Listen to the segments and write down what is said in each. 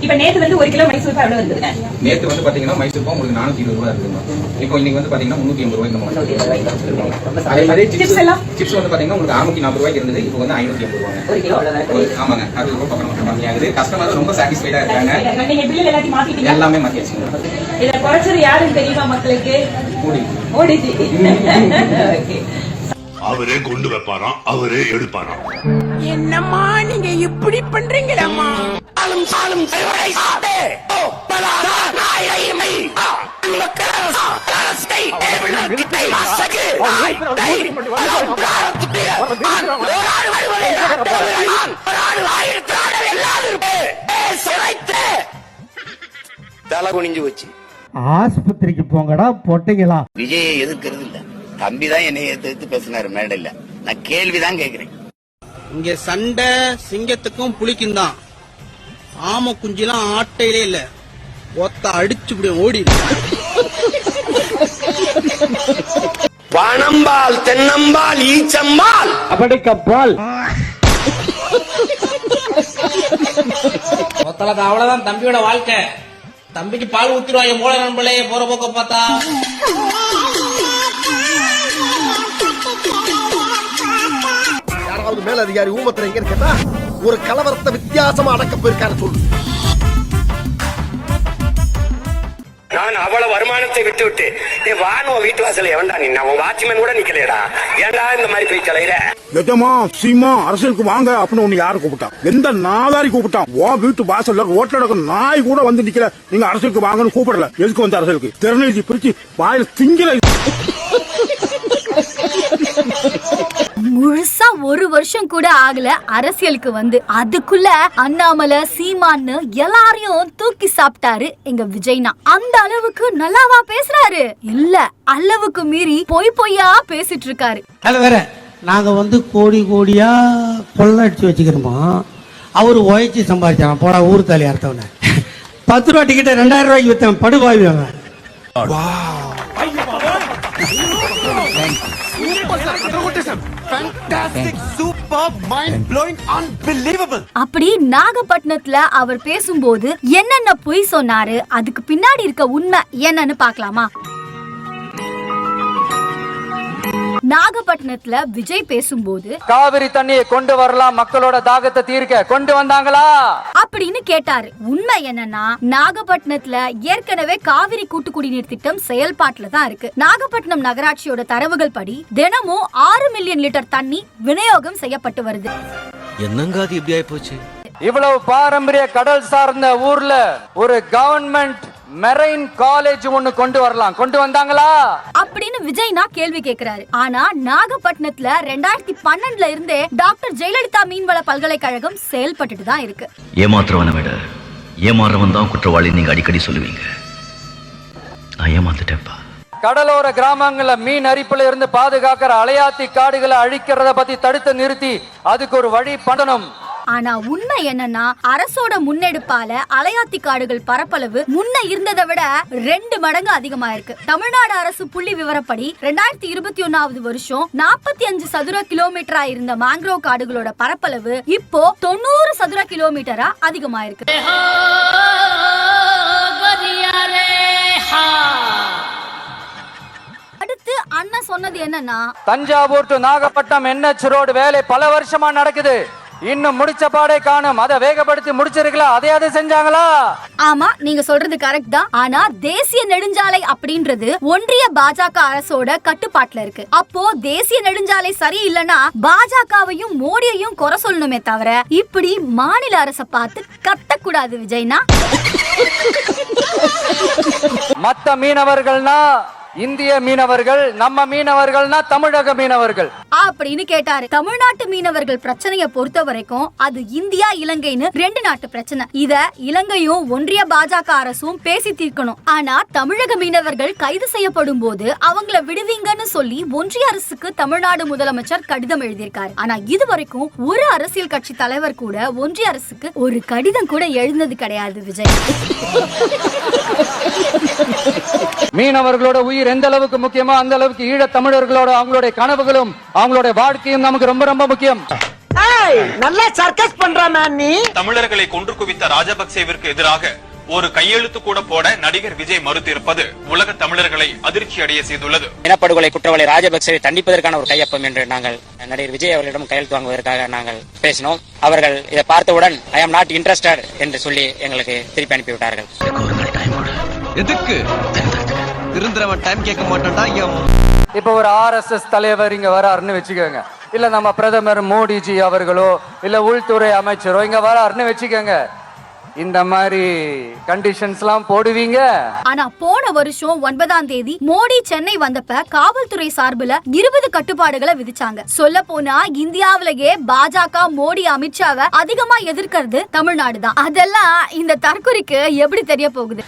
இப்ப நேத்து வந்து 1 கிலோ மைசூர் பாக்கு எவ்வளவு இருந்ததுங்க? நேத்து வந்து பாத்தீங்கன்னா மைசூர் பாக்கு உங்களுக்கு 420 ரூபாய் இருக்குங்க. இப்போ இன்னைக்கு வந்து பாத்தீங்கன்னா 380 ரூபாய் இந்த மாதிரி. அதே மாதிரி சிப்ஸ் எல்லாம் சிப்ஸ் வந்து பாத்தீங்கன்னா உங்களுக்கு 640 ரூபாய்க்கு இருந்தது. இப்போ வந்து 580 ரூபாய். 1 கிலோ அவ்வளவுதான். ஆமாங்க. 60 ரூபாய் பக்கம் கம்மியாகுது. கஸ்டமர் ரொம்ப சாட்டிஸ்ஃபைடா இருக்காங்க. நீங்க பில் எல்லாத்தையும் மாத்திட்டீங்க? எல்லாமே மாத்தியாச்சுங்க. இத குறைச்சது யாருன்னு தெரியுமா மக்களுக்கு? ஓடிஜி. ஓகே. அவரே கொண்டு வைப்பாராம், அவரே எடுப்பாராம். என்னம்மா நீங்க இப்படி பண்றீங்களம்மா? தலை குனிஞ்சு வச்சு ஆஸ்பத்திரிக்கு போங்கடா பொட்டைங்களா. விஜயை எதிர்க்கிறது இல்ல, தம்பிதான் என்னை எதிர்த்து பேசினாரு மேடையில. நான் கேள்விதான் கேக்குறேன். இங்க சண்டை சிங்கத்துக்கும் புலிக்கும் தான். ஆம குஞ்சிலாம் ஆட்டையிலே இல்ல, ஒத்த அடிச்சு ஓடி. பணம்பால் தென்னம்பால் ஈச்சம்பால் அப்படிக்கப்பால் அவ்வளவுதான் தம்பியோட வாழ்க்கை. தம்பிக்கு பால் ஊத்திடுவாங்க மூல நண்பர்களே போற போக்க பார்த்தா. யாராவது மேலதிகாரி ஊமத்துல எங்க கேட்டா ஒரு கலவரத்தை வித்தியாசமா அடக்க போயிருக்காரு சொல்லு. நான் அவ்வளவு வருமானத்தை விட்டு விட்டு வானுவ வீட்டு வாசல எவன்டா நீ? அவன் வாட்ச்மேன் கூட நிக்கலையடா. ஏன்டா இந்த மாதிரி போய் தலையிற? எஜமா சீமா அரசியலுக்கு வாங்க அப்படின்னு ஒண்ணு யாரு கூப்பிட்டான்? எந்த நாதாரி கூப்பிட்டான்? உன் வீட்டு வாசல்ல ரோட்ல நடக்கிற நாய் கூட வந்து நிக்கல. நீங்க அரசியலுக்கு வாங்கன்னு கூப்பிடல. எதுக்கு வந்து அரசியலுக்கு? திறனெழுதி பிரிச்சு வாயில திங்கல. முழுசா 1 வருஷம் கூட ஆகல அரசியலுக்கு வந்து, அதுக்குள்ள அண்ணாமலை சீமான்னு எல்லாரையும் தூக்கி சாப்பிட்டாரு எங்க விஜய்னா. அந்த அளவுக்கு நல்லாவா பேசுறாரு? இல்ல, அளவுக்கு மீறி பொய்யா பேசிட்டு இருக்காரு. அது வேற. நாங்க வந்து கோடி கோடியா கொள்ளடிச்சு வச்சுக்கிறோமா. அவரு உழைச்சி சம்பாதிச்சான். போடா ஊர் தாலி அர்த்தவன 10 ரூபா டிக்கெட்டை 2000 ரூபாய்க்கு வித்தவன் படுவாய்வாங்க. அப்படி நாகப்பட்டினத்துல அவர் பேசும்போது என்னென்ன பொய் சொன்னாரு, அதுக்கு பின்னாடி இருக்க உண்மை என்னன்னு பாக்கலாமா? நாகப்பட்டினத்துல விஜய் பேசும்போது காவிரி தண்ணியை கொண்டு வரலாம், மக்களோட தாகத்தை தீர்க்க கொண்டு வந்தாங்களா அப்படின்னு கேட்டாரு. உண்மை என்னன்னா, நாகப்பட்டினத்துல ஏற்கனவே காவிரி கூட்டு குடிநீர் திட்டம் செயல்பாட்டுல தான் இருக்கு. நாகப்பட்டினம் நகராட்சியோட தரவுகள் படி தினமும் 6 மில்லியன் லிட்டர் தண்ணி விநியோகம் செய்யப்பட்டு வருது. என்னங்க அது இப்படி ஆயி போச்சு? இவ்வளவு பாரம்பரிய கடல் சார்ந்த ஊர்ல ஒரு கவர்மெண்ட் மெரைன் காலேஜ் ஒன்னு கொண்டு வரலாம், கொண்டு வந்தாங்களா அப்படின்னு விஜய்னா கேள்வி கேக்குறாரு. ஆனா நாகப்பட்டினத்துல 2012ல இருந்தே டாக்டர் ஜெயலலிதா மீன்வள பல்கலைக்கழகம் செயல்பட்டுட்டு தான் இருக்கு. ஏமாத்துறவனை விட ஏமாறவன் தான் குற்றவாளி நீங்க அடிக்கடி சொல்லுவீங்க. நான் ஏமாத்துட்டேன்ப்பா. கடலோர கிராமங்கள்ல மீன் அரிப்புல இருந்து பாதுகாக்கிற அலையாத்தி காடுகளை அழிக்கிறத பத்தி தடுத்து நிறுத்தி அதுக்கு ஒரு வழி பண்ணணும். ஆனா உண்மை என்னன்னா, அரசோட முன்னெடுப்பால அலையாத்தி காடுகள் பரப்பளவு முன்ன இருந்ததை விட 2 மடங்கு அதிகமா இருக்கு. தமிழ்நாடு அரசு புள்ளி விவரப்படி 2021 வருஷம் 45 சதுர கிலோமீட்டரா இருந்த மேங்க்ரோவ் காடுகளோட பரப்பளவு இப்போ 90 சதுர கிலோமீட்டரா அதிகமா இருக்கு. அடுத்து அண்ணன் சொன்னது என்னன்னா, Thanjavur to Nagapattinam NH road வேலை பல வருஷமா நடக்குது, இன்னும் முடிச்ச பாடே காணும். அதை வேகப்படுத்தி முடிச்சிருக்கலாம். அதை செஞ்சாங்களா? ஆமா, நீங்க சொல்றது கரெக்ட் தான். ஆனா தேசிய நெடுஞ்சாலை அப்படின்றது ஒன்றிய பாஜக அரசோட கட்டுப்பாட்டுல இருக்கு. அப்போ தேசிய நெடுஞ்சாலை சரியில்லைன்னா பாஜகவையும் மோடியையும் குறை சொல்லணுமே தவிர இப்படி மாநில அரசை பார்த்து கத்தக்கூடாது விஜய்னா. மத்த மீனவர்கள்னா இந்திய மீனவர்கள், நம்ம மீனவர்கள்னா தமிழக மீனவர்கள் அப்படின்னு கேட்டாரு. தமிழ்நாட்டு மீனவர்கள் பிரச்சனையை பொறுத்த வரைக்கும் அது இந்தியா இலங்கைன்னு 2 நாட்டு பிரச்சனை. இத இலங்கையும் ஒன்றிய பாஜக அரசும் பேசி தீர்க்கணும். ஆனா தமிழக மீனவர்கள் கைது செய்யப்படும் போது அவங்கள விடுவீங்கன்னு சொல்லி ஒன்றிய அரசுக்கு தமிழ்நாடு முதலமைச்சர் கடிதம் எழுதியிருக்காரு. ஆனா இதுவரைக்கும் ஒரு அரசியல் கட்சி தலைவர் கூட ஒன்றிய அரசுக்கு ஒரு கடிதம் கூட எழுந்தது கிடையாது விஜய். மீனவர்களோட உயிர் எந்த அளவுக்கு முக்கியமோ அந்த அளவுக்கு ஈழ தமிழர்களோட அவங்களுடைய கனவுகளும் அவங்களுடைய வாழ்க்கையும் நமக்கு ரொம்ப ரொம்ப முக்கியம். நல்லா சர்க்கஸ் பண்றான் நீ. தமிழர்களை கொன்று குவித்த ராஜபக்சேவிற்கு எதிராக ஒரு கையெழுத்து கூட போட நடிகர் விஜய் மறுத்திருப்பது உலக தமிழர்களை அதிர்ச்சி அடைய செய்துள்ளது. இனப்படுகொலை குற்றவாளி ராஜபக்சேவை தண்டிப்பதற்கான ஒரு கையொப்பம் என்று நாங்கள் நடிகர் விஜய் அவர்களிடம் கையெழுத்து வாங்குவதற்காக நாங்கள் பேசினோம். அவர்கள் இதை பார்த்தவுடன் ஐ ஆம் நாட் இன்ட்ரெஸ்டட் என்று சொல்லி எங்களுக்கு திருப்பி அனுப்பிவிட்டார்கள். எதுக்கு திருந்துறவன் டைம் கேட்க மாட்டான்டா. இப்ப ஒரு RSS தலைவர் இங்க வராருன்னு வச்சுக்கோங்க, இல்ல நம்ம பிரதமர் மோடிஜி அவர்களோ இல்ல உள்துறை அமைச்சரோ இங்க வராருன்னு வச்சுக்கோங்க, இந்த மாதிரி கண்டிஷன்ஸ் எல்லாம் போடுவீங்க. ஆனா போன வருஷம் 9ஆம் தேதி மோடி சென்னை வந்தப்ப காவல்துறை சார்பில் 20 கட்டுப்பாடுகளை விதிச்சாங்க. சொல்ல போனா இந்தியாவிலேயே பாஜக மோடி அமித்ஷாவை அதிகமா எதிர்க்கிறது தமிழ்நாடு தான். அதெல்லாம் இந்த தற்குறிக்கு எப்படி தெரிய போகுது?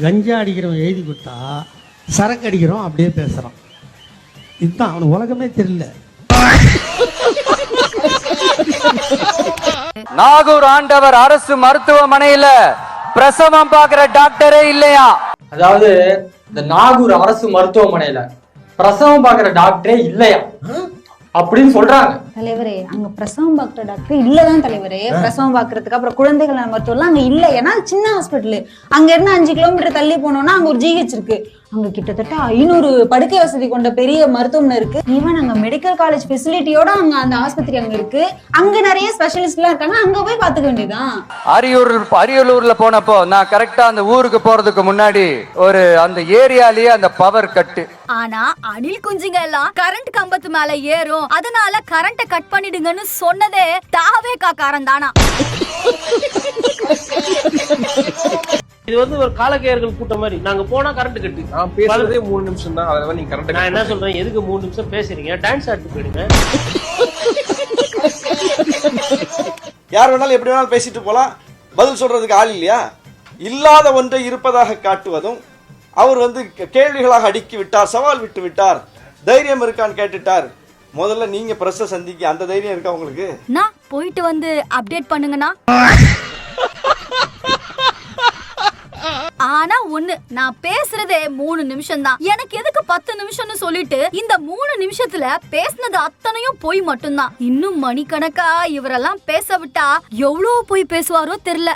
கஞ்சா அடிக்கிறவன் எழுதி கொடுத்தா சரக்கு அடிக்கிறோம் அப்படியே பேசுறான். இதுதான் அவனுக்கு உலகமே தெரியல. நாகூர் ஆண்டவர் அரசு மருத்துவமனையில பிரசவம் பாக்குற டாக்டரே இல்லையா? அதாவது இந்த நாகூர் அரசு மருத்துவமனையில பிரசவம் பாக்குற டாக்டரே இல்லையா அப்படின்னு சொல்றாங்க. தலைவரே, அங்க பிரசவம் பாக்குற டாக்டர் இல்லதான் தலைவரே. பிரசவம் பாக்குறதுக்கு அப்புறம் குழந்தைகள் மருத்துவம் அங்க இல்ல. ஏன்னா சின்ன ஹாஸ்பிட்டல். அங்க இருந்து 5 கிலோமீட்டர் தள்ளி போனோம்னா அங்க ஒரு GH இருக்கு. அங்க கிட்டத்தட்ட 500 படுக்கை வசதி கொண்ட பெரிய மருத்துவமனை இருக்கு. ஈவன் அங்க மெடிக்கல் காலேஜ் ஃபெசிலிட்டியோட அங்க அந்த ஆஸ்பத்திரி அங்க இருக்கு. அங்க நிறைய ஸ்பெஷலிஸ்ட் எல்லாம் இருக்காங்க. அங்க போய் பாத்துக்க வேண்டியதான். அரியலூர்ல போனப்போ நான் கரெக்டா அந்த ஊருக்கு போறதுக்கு முன்னாடி ஒரு அந்த ஏரியாலயே அந்த பவர் கட்டு. ஆனா அணில் குஞ்சுங்க எல்லாம் கரண்ட் கம்பத்து மேல ஏறும், அதனால கரண்ட கட் பண்ணிடுங்கன்னு சொன்னதே தாவேகா காரன் தானா? இது வந்து ஒரு காலக்கையர்கள் கூட்டம் மாதிரி. நாங்க போனா கரண்ட் கட்டு. நான் பேசுறதே 3 நிமிஷம் தான். அதனால நீங்க கரண்ட். நான் என்ன சொல்றேன், எதுக்கு 3 நிமிஷம் பேசுறீங்க? டான்ஸ் ஆடிட்டு போயிடுங்க. யார் வேணாலும் எப்படி வேணாலும் பேசிட்டு போலாம். பதில் சொல்றதுக்கு ஆள் இல்லையா? இல்லாத ஒன்றை இருப்பதாக காட்டுவதும், அவர் வந்து கேள்விகளாக அடுக்கி விட்டார், சவால் விட்டு விட்டார், தைரியம் இருக்கான்னு கேட்டுட்டார். முதல்ல நீங்க பிரஸ் சந்திக்க அந்த தைரியம் இருக்கா உங்களுக்கு? நான் போயிட்டு வந்து அப்டேட் பண்ணுங்கண்ணா. ஆனா ஒண்ணு, நான் பேசுறதே 3 நிமிஷம் தான். எனக்கு எதுக்கு 10 நிமிஷம்னு சொல்லிட்டு இந்த 3 நிமிஷத்துல பேசினது அத்தனையும் போய் மட்டும்தான். இன்னும் மணிக்கணக்கா இவரெல்லாம் பேச விட்டா எவ்வளவு போய் பேசுவாரோ தெரியல.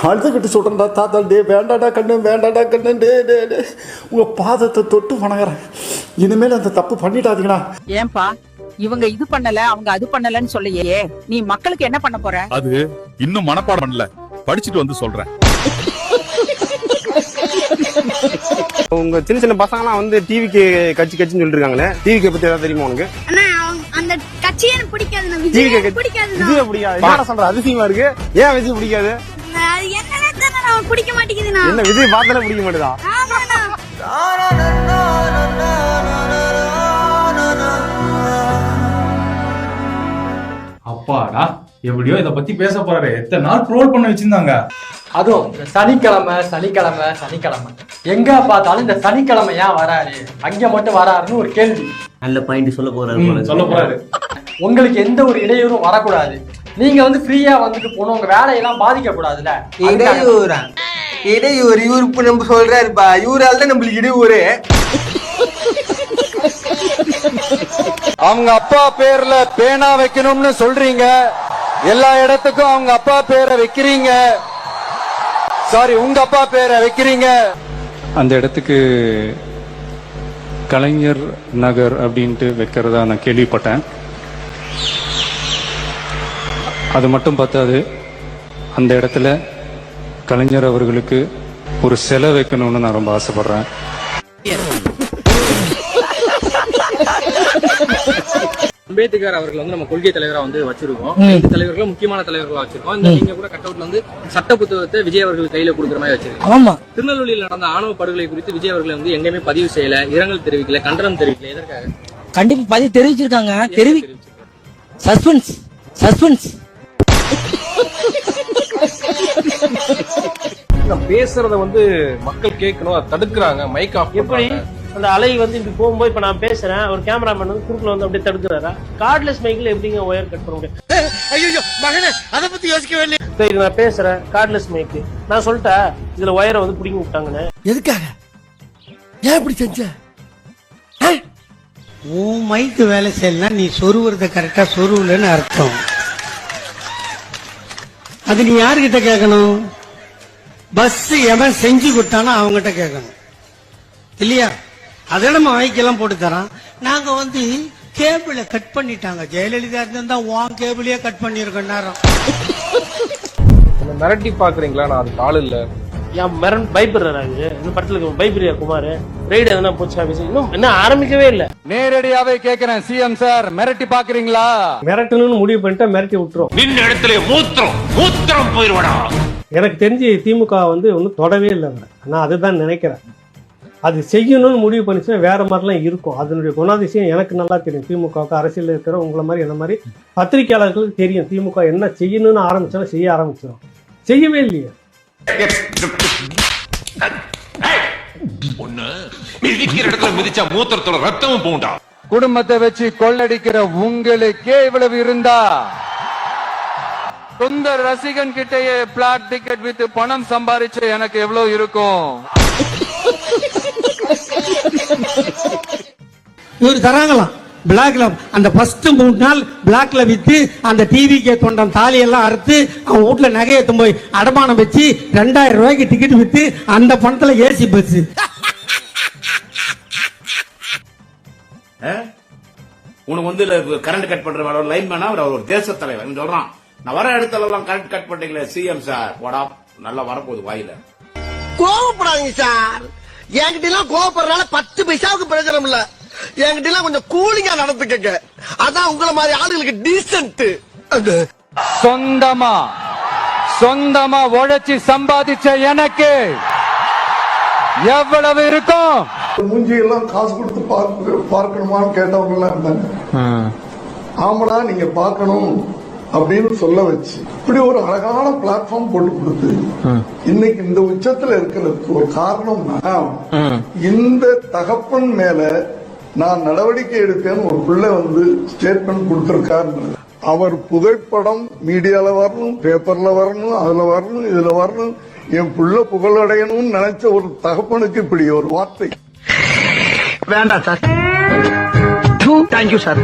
அழுதுகிட்டு சொல்றேன்டா தாத்தா, டே வேண்டாடா கண்ணு, வேண்டாடா கண்ணு, டே டே டே உங்க பாதத்தை தொட்டு வணங்குறேன். இனிமேல் அந்த தப்பு பண்ணிட்டாதீங்களா? ஏன்பா இவங்க இது பண்ணல அவங்க அது பண்ணலன்னு சொல்லையே, நீ மக்களுக்கு என்ன பண்ண போற? அது இன்னும் மனப்பாடம் பண்ணல, படிச்சுட்டு வந்து சொல்றேன். உங்க சின்ன சின்ன பசங்கலாம் வந்து டிவிக்கு கட்சின்னு சொல்லிட்டு இருக்காங்களே, டிவிக்கு பத்தி ஏதாவது தெரியுமா உனக்கு? அந்த கட்சியே பிடிக்காது. விஜய் பிடிக்காது. என்ன சொல்ற, அதிசயமா இருக்கு. ஏன் விஜய் பிடிக்காது? பிடிக்க மாட்டேங்குது. என்ன விஜய் பார்த்தாலே பிடிக்க மாட்டேதா? அப்பாடா, எப்படியோ இத பத்தி பேச போறாரு. எத்தனை நாள் ட்ரோல் பண்ண வச்சிருந்தாங்க. அதுவும் சனிக்கிழமை எங்க பார்த்தாலும் இந்த சனிக்கிழமை ஏன் வராரு, அங்க மட்டும் வராருன்னு ஒரு கேள்வி. நல்ல பாயிண்ட் சொல்ல போறாரு. உங்களுக்கு எந்த ஒரு இடையூறும் வரக்கூடாது. நீங்க வந்து ஃப்ரீயா வந்துட்டு போகணும். உங்க வேலையெல்லாம் பாதிக்க கூடாதுல்ல. இடையூறு இவரு நம்ம சொல்றாருப்பா, இவரால் தான் நம்மளுக்கு இடையூறு. அவங்க அப்பா பேர்ல பேனா வைக்கணும்னு சொல்றீங்க, எல்லா இடத்துக்கும் அவங்க அப்பா பேரை வைக்கிறீங்க. சாரி, உங்க அப்பா பேரை வைக்கிறீங்க. அந்த இடத்துக்கு கலைஞர் நகர் அப்படின்ட்டு வைக்கிறதா நான் கேள்விப்பட்டேன். அது மட்டும் பார்த்தாது, அந்த இடத்துல கலைஞர் அவர்களுக்கு ஒரு சிலை வைக்கணும்னு நான் ரொம்ப ஆசைப்படுறேன். அம்பேத்கர் அவர்கள் வந்து நம்ம கொள்கை தலைவரா வந்து வச்சிருக்கோம். தலைவர்களும் முக்கியமான தலைவர்களா வச்சிருக்கோம். இந்த நீங்க கூட கட் அவுட்ல வந்து சட்ட புத்தகத்தை விஜய் அவர்கள் கையில கொடுக்குற மாதிரி வச்சிருக்கோம். ஆமா, திருநெல்வேலியில் நடந்த ஆணவ படுகொலை குறித்து விஜய் அவர்கள் வந்து எங்கேயுமே பதிவு செய்யல, இரங்கல் தெரிவிக்கல, கண்டனம் தெரிவிக்கல. எதற்காக? கண்டிப்பா பதிவு தெரிவிச்சிருக்காங்க. சஸ்பென்ஸ் பேசுறத வந்து மக்கள் கேட்கணும், அதை தடுக்கிறாங்க. மைக் ஆஃப் எப்படி? அந்த அலை வந்து இப்படி போகும்போது இப்ப நான் பேசுறேன், ஒரு கேமராமேன் வந்து குறுக்குல வந்து அப்படியே தடுக்கிறாரா? கார்ட்லெஸ் மைக்ல எப்படிங்க ஒயர் கட் பண்ண முடியும்? ஐயோ மகனே, அத பத்தி யோசிக்கவே இல்லை. சரி, நான் பேசுறேன், கார்ட்லெஸ் மைக். நான் சொல்லிட்டேன் இதுல ஒயரை வந்து பிடிங்கி விட்டாங்கன்னு. எதுக்காக? ஏன் இப்படி செஞ்ச? உன் மைக்கு வேலை செய்யலாம், நீ சொருவுறத கரெக்டா சொருவுலன்னு அர்த்தம். அது நீ யாருகிட்ட கேட்கணும்? பஸ் எவன் செஞ்சு கொடுத்தானோ அவங்ககிட்ட கேட்கணும் இல்லையா? அதை நம்ம வாய்க்கெல்லாம் போட்டு தரோம். நாங்க வந்து கேபிளை கட் பண்ணிட்டாங்க. ஜெயலலிதா இருந்தா உன் கேபிளையே கட் பண்ணிருக்கோம் நேரம். மிரட்டி பாக்குறீங்களா? நான் அதுக்கு ஆள் இல்ல. ஏன் பயப்படுறாரு? இந்த படத்துல பயப்படுறியா குமார்? ரைடு எதனா போச்சா? இன்னும் என்ன ஆரம்பிக்கவே இல்ல. நேரடியாவே கேக்குறேன் சிஎம் சார், மிரட்டி பாக்குறீங்களா? மிரட்டணும்னு முடிவு பண்ணிட்டா மிரட்டி விட்டுரும். நின்ன இடத்துல மூத்திரம் போயிருவாடா. எனக்கு தெரிஞ்சு திமுக வந்து ஒன்னும் தொடவே இல்லை. நான் அதுதான் நினைக்கிறேன். அது செய்யணும்னு முடிவு பண்ணிச்சுன்னா வேற மாதிரிலாம் இருக்கும். அதனுடைய குணாதிசயம் எனக்கு நல்லா தெரியும். திமுகவுக்கு அரசியல் இருக்கிற உங்களை மாதிரி என்ன மாதிரி பத்திரிகையாளர்களுக்கு தெரியும் திமுக என்ன செய்யணும்னு ஆரம்பிச்சாலும் செய்ய ஆரம்பிச்சிடும். செய்யவே இல்லையே. மிதிச்சா மூத்திரத்தோட ரத்தமும் போண்டா. குடும்பத்தை வச்சு கொள்ளடிக்கிற உங்களுக்கே இவ்வளவு இருந்தா, சொந்த ரசிகன் கிட்டயே பிளாட் டிக்கெட் வித்து பணம் சம்பாதிச்ச எனக்கு எவ்வளவு இருக்கும்? இவரு தராங்களாம் பிளாக்ல. அந்த ஃபர்ஸ்ட் 3 நாள் பிளாக்ல வித்து அந்த டிவிக்கு தொண்டன் தாலியெல்லாம் அறுத்து அவன் வீட்டுல நகையை போய் அடமானம் வச்சு 2000 ரூபாய்க்கு டிக்கெட் வித்து அந்த பணத்துல ஏசி பஸ். உனக்கு வந்து கரண்ட் கட் பண்ற லைன் மேனா அவர் ஒரு தேச தலைவர் சொல்றான். நான் வர இடத்துல எல்லாம் கரண்ட் கட் பண்றீங்களே சிஎம் சார், வாடா நல்லா வரப்போகுது வாயில. கோவப்படாதீங்க சார். என்கிட்ட எல்லாம் கோவப்படுறதுனால 10 பைசாவுக்கு பிரயோஜனம் இல்ல. என்கிட்ட எல்லாம் கொஞ்சம் கூலிங்கா நடந்துக்கங்க. அதான் உங்களை மாதிரி ஆளுகளுக்கு டீசென்ட். சொந்தமா உழைச்சி சம்பாதிச்ச எனக்கு எவ்வளவு இருக்கும்? மூஞ்சி எல்லாம் காசு கொடுத்து பார்க்கணுமான்னு கேட்டவங்க எல்லாம் இருந்தாங்க. ஆமாடா நீங்க பார்க்கணும் அப்படின்னு சொல்ல வச்சு இப்படி ஒரு அழகான பிளாட்ஃபார்ம் போட்டு கொடுத்து இன்னைக்கு இந்த உச்சத்துல இருக்கிறதுக்கு ஒரு காரணம் இந்த தகப்பன் மேல நான் நடவடிக்கை எடுப்பேன்னு ஒரு பிள்ளை வந்து ஸ்டேட்மெண்ட் கொடுத்திருக்காரு. அவர் புகைப்படம் மீடியால வரணும், பேப்பர்ல வரணும், அதுல வரணும், இதுல வரணும், என் புள்ள புகழடையணும்னு நினைச்ச ஒரு தகப்பனுக்கு இப்படி ஒரு வார்த்தை வேண்டாம் சார். Thank you sir.